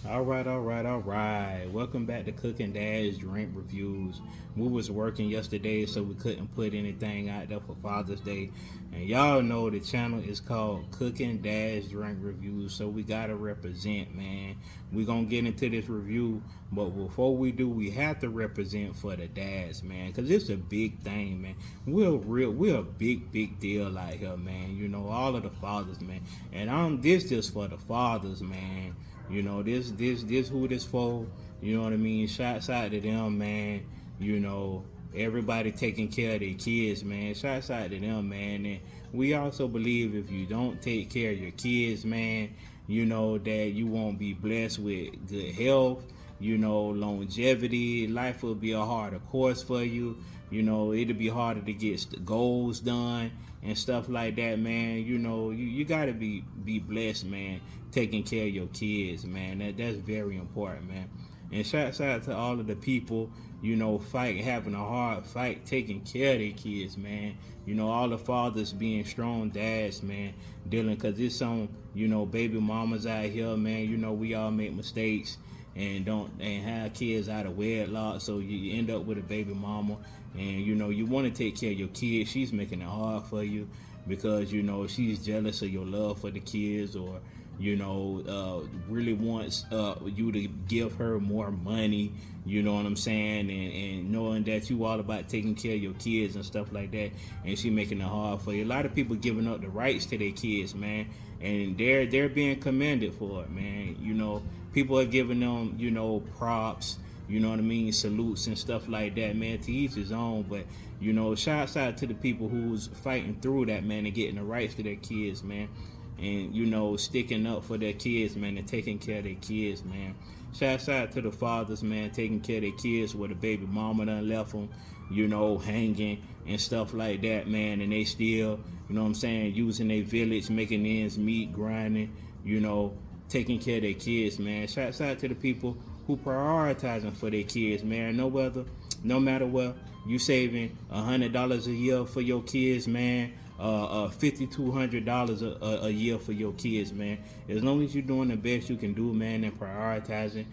All right. Welcome back to Cooking Dad's Drink Reviews. We was working yesterday, so we couldn't put anything out there for Father's Day. And y'all know the channel is called Cooking Dad's Drink Reviews, so we gotta represent, man. We gonna get into this review, but before we do, we have to represent for the dads, man, cause it's a big thing, man. We're a big deal out here, man. You know, all of the fathers, man. And this just for the fathers, man. You know, this who this for. You know what I mean? Shots out to them, man. You know, everybody taking care of their kids, man. Shots out to them, man. And we also believe if you don't take care of your kids, man, you know that you won't be blessed with good health. You know, longevity. Life will be a harder course for you. You know, it'll be harder to get goals done and stuff like that, man. You know, you gotta be blessed, man, taking care of your kids, man. That's very important, man. And shouts out to all of the people, you know, having a hard fight, taking care of their kids, man. You know, all the fathers being strong dads, man, dealing, cause it's some, you know, baby mamas out here, man. You know, we all make mistakes and have kids out of wedlock, so you end up with a baby mama, and you know you want to take care of your kids. She's making it hard for you because you know she's jealous of your love for the kids, or you know really wants you to give her more money. You know what I'm saying, and knowing that you all about taking care of your kids and stuff like that, and she making it hard for you. A lot of people giving up the rights to their kids, man, and they're being commended for it, man. You know, people are giving them, you know, props, you know what I mean, salutes and stuff like that, man. To each his own, but you know, shouts out to the people who's fighting through that, man, and getting the rights to their kids, man, and you know, sticking up for their kids, man, and taking care of their kids, man. Shouts out to the fathers, man, taking care of their kids where the baby mama done left them, you know, hanging and stuff like that, man, and they still, you know what I'm saying, using their village, making ends meet, grinding, you know, taking care of their kids, man. Shouts out to the people who prioritizing for their kids, man. No matter what, you saving $100 a year for your kids, man. $5,200 a year for your kids, man. As long as you're doing the best you can do, man, and prioritizing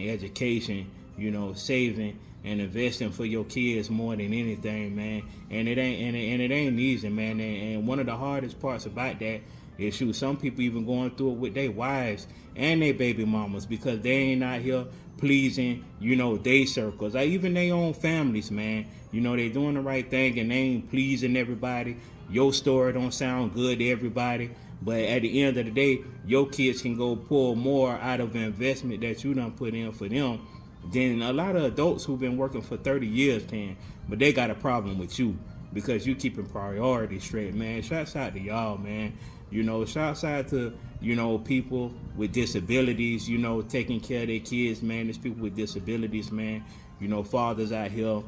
education, you know, saving and investing for your kids more than anything, man. And it ain't easy, man. And one of the hardest parts about that is, shoot, some people even going through it with their wives and their baby mamas because they ain't out here pleasing, you know, they circles, like even their own families, man. You know, they doing the right thing and they ain't pleasing everybody. Your story don't sound good to everybody, but at the end of the day, your kids can go pull more out of the investment that you done put in for them than a lot of adults who've been working for 30 years can. But they got a problem with you because you keeping priorities straight, man. Shouts out to y'all, man. You know, shouts out to, you know, people with disabilities, you know, taking care of their kids, man. There's people with disabilities, man. You know, fathers out here,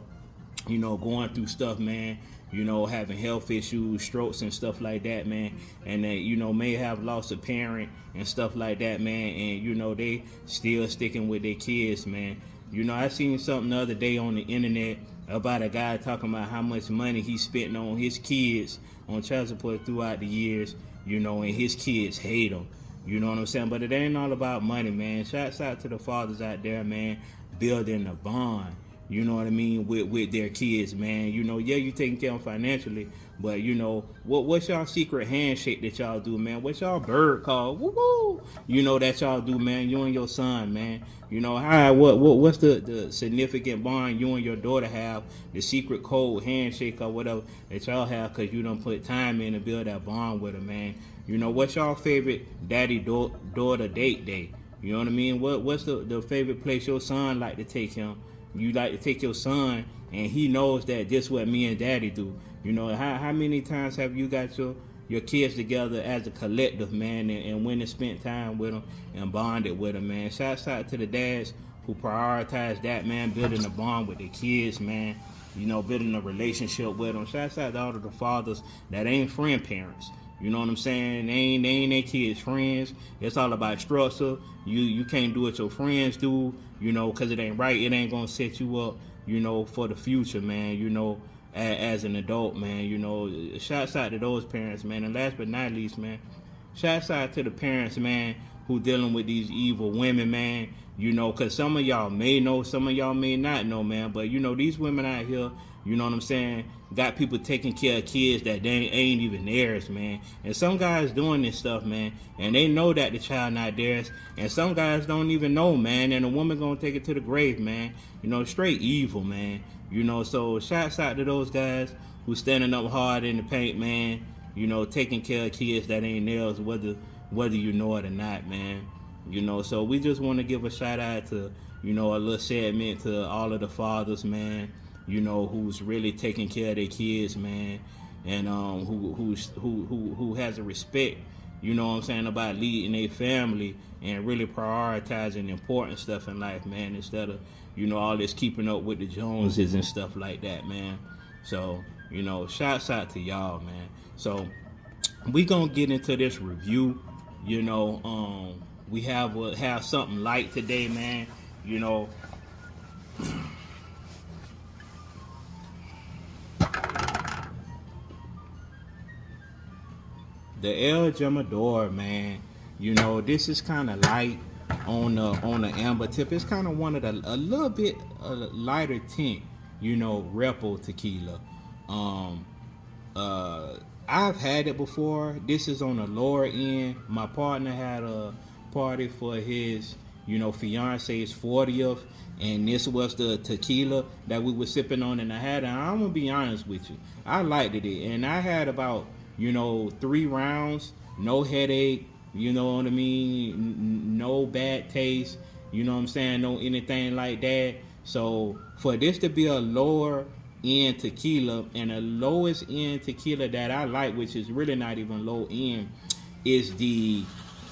you know, going through stuff, man. You know, having health issues, strokes and stuff like that, man. And they, you know, may have lost a parent and stuff like that, man. And, you know, they still sticking with their kids, man. You know, I seen something the other day on the internet about a guy talking about how much money he spent on his kids on child support throughout the years, you know, and his kids hate him. You know what I'm saying? But it ain't all about money, man. Shouts out to the fathers out there, man, building a bond, you know what I mean, with their kids, man. You know, yeah, you taking care of them financially, but you know, what's y'all secret handshake that y'all do, man? What's y'all bird call? Woo woo! You know that y'all do, man. You and your son, man. You know, what's the significant bond you and your daughter have? The secret code handshake or whatever that y'all have, cause you done put time in to build that bond with her, man. You know, what's y'all favorite daughter date day? You know what I mean? What's the favorite place your son like to take him? You like to take your son, and he knows that this is what me and daddy do. You know, how many times have you got your kids together as a collective, man, and went and spent time with them and bonded with them, man? Shouts out to the dads who prioritize that, man, building a bond with their kids, man. You know, building a relationship with them. Shouts out to all of the fathers that ain't friend parents. You know what I'm saying? They ain't their kids' friends. It's all about structure. You can't do what your friends do, you know, because it ain't right. It ain't going to set you up, you know, for the future, man, you know, as an adult, man. You know, shouts out to those parents, man. And last but not least, man, shouts out to the parents, man, who dealing with these evil women, man. You know, because some of y'all may know, some of y'all may not know, man. But, you know, these women out here, you know what I'm saying, got people taking care of kids that they ain't even theirs, man. And some guys doing this stuff, man, and they know that the child not theirs. And some guys don't even know, man. And a woman gonna take it to the grave, man. You know, straight evil, man. You know, so shouts out to those guys who standing up hard in the paint, man. You know, taking care of kids that ain't theirs, whether you know it or not, man. You know, so we just want to give a shout out to, you know, a little segment to all of the fathers, man. You know, who's really taking care of their kids, man, and who has a respect, you know what I'm saying, about leading their family and really prioritizing important stuff in life, man, instead of, you know, all this keeping up with the Joneses and stuff like that, man. So, you know, shouts out to y'all, man. So we gonna get into this review. You know, we have something light today, man. You know, the El Jimador, man. You know, this is kind of light on the amber tip. It's kind of one of the a little bit lighter tint, you know, Repo tequila. I've had it before. This is on the lower end. My partner had a party for his, you know, fiance's 40th, and this was the tequila that we were sipping on, and I had it. I'm gonna be honest with you, I liked it, and I had about, you know, 3 rounds, no headache, you know what I mean, no bad taste, you know what I'm saying, no anything like that. So for this to be a lower end tequila, and the lowest end tequila that I like, which is really not even low end, is the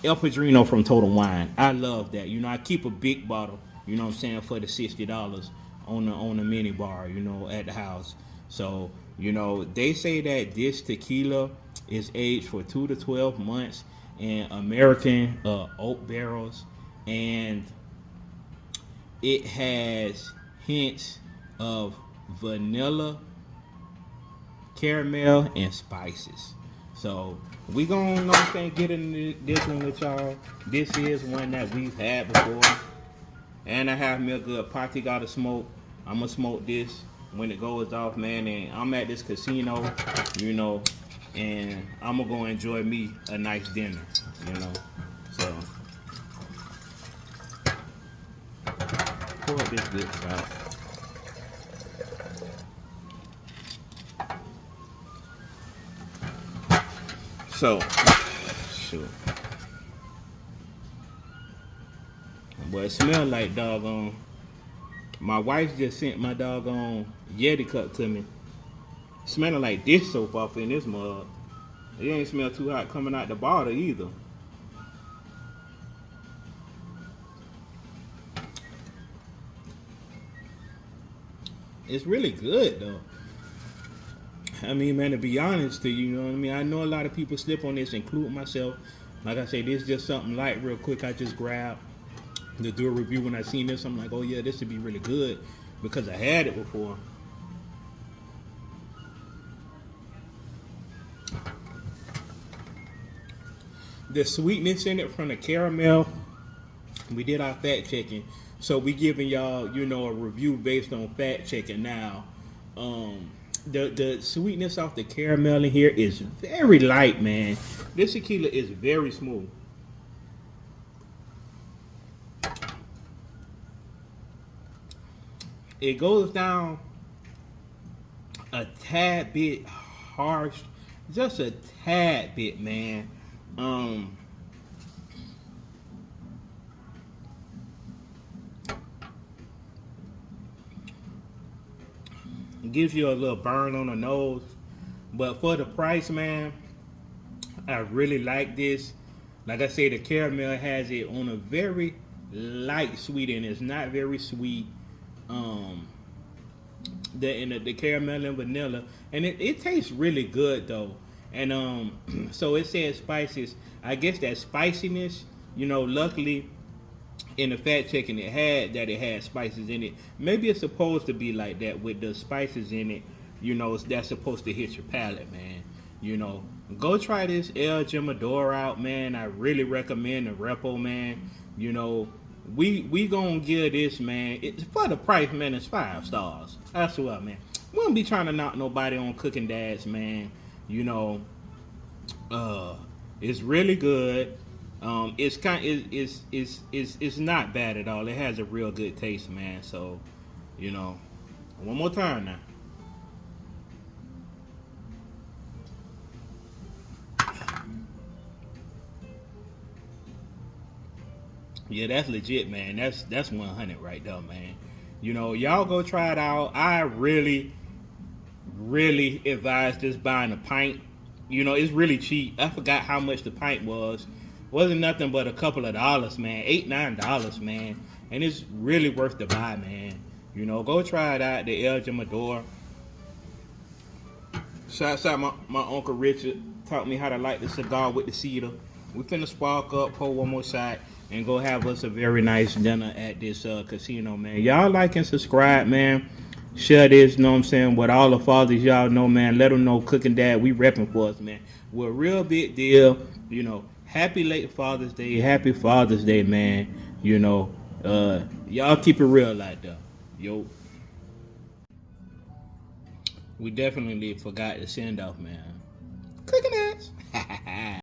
El Padrino from Total Wine. I love that. You know, I keep a big bottle, you know what I'm saying, for the $60 on the mini bar, you know, at the house. So, you know, they say that this tequila is aged for 2 to 12 months in American oak barrels, and it has hints of vanilla, caramel, and spices. So we gonna, know what I'm saying, get into this one with y'all. This is one that we've had before, and I have me a good party gotta smoke. I'm gonna smoke this when it goes off, man. And I'm at this casino, you know, and I'm gonna go enjoy me a nice dinner, you know. So pour this good stuff. So, shoot. Boy, it smells like doggone. My wife just sent my doggone Yeti cup to me. Smelling like dish soap off in this mug. It ain't smell too hot coming out the bottle either. It's really good though. I mean, man, to be honest to you, you know what I mean? I know a lot of people slip on this, including myself. Like I say, this is just something light real quick. I just grabbed to do a review. When I seen this, I'm like, oh yeah, this would be really good because I had it before. The sweetness in it from the caramel, we did our fact checking. So we giving y'all, you know, a review based on fact checking now. The sweetness off the caramel in here is very light, man. This tequila is very smooth. It goes down a tad bit harsh, just a tad bit, man. It gives you a little burn on the nose, but for the price, man, I really like this. Like I say, the caramel has it on a very light sweet, and it's not very sweet. The caramel and vanilla, and it tastes really good though. And so it says spices. I guess that spiciness, you know, luckily in the fact checking it had spices in it. Maybe it's supposed to be like that with the spices in it, you know, that's supposed to hit your palate, man. You know, go try this Jimador out, man. I really recommend the Repo, man. You know, we gonna give this, man. It's for the price, man. It's 5 stars. That's what, man. We don't be trying to knock nobody on Cooking Dads, man. You know, it's really good. It's it's not bad at all. It has a real good taste, man. So, you know, one more time now. Yeah, that's legit, man. That's 100 right there, man. You know, y'all go try it out. I really advise just buying a pint. You know, it's really cheap. I forgot how much the pint was. Wasn't nothing but a couple of dollars, man. $8, $9, man. And it's really worth the buy, man. You know, go try it out. The El Jimador. Shouts out my Uncle Richard. Taught me how to light the cigar with the cedar. We finna spark up, pour one more shot, and go have us a very nice dinner at this casino, man. Y'all like and subscribe, man. Share this, you know what I'm saying, with all the fathers y'all know, man. Let them know Cooking Dad, we repping for us, man. We're a real big deal, you know. Happy late Father's Day. Happy Father's Day, man. You know, y'all keep it real like that. Yo. We definitely forgot to send off, man.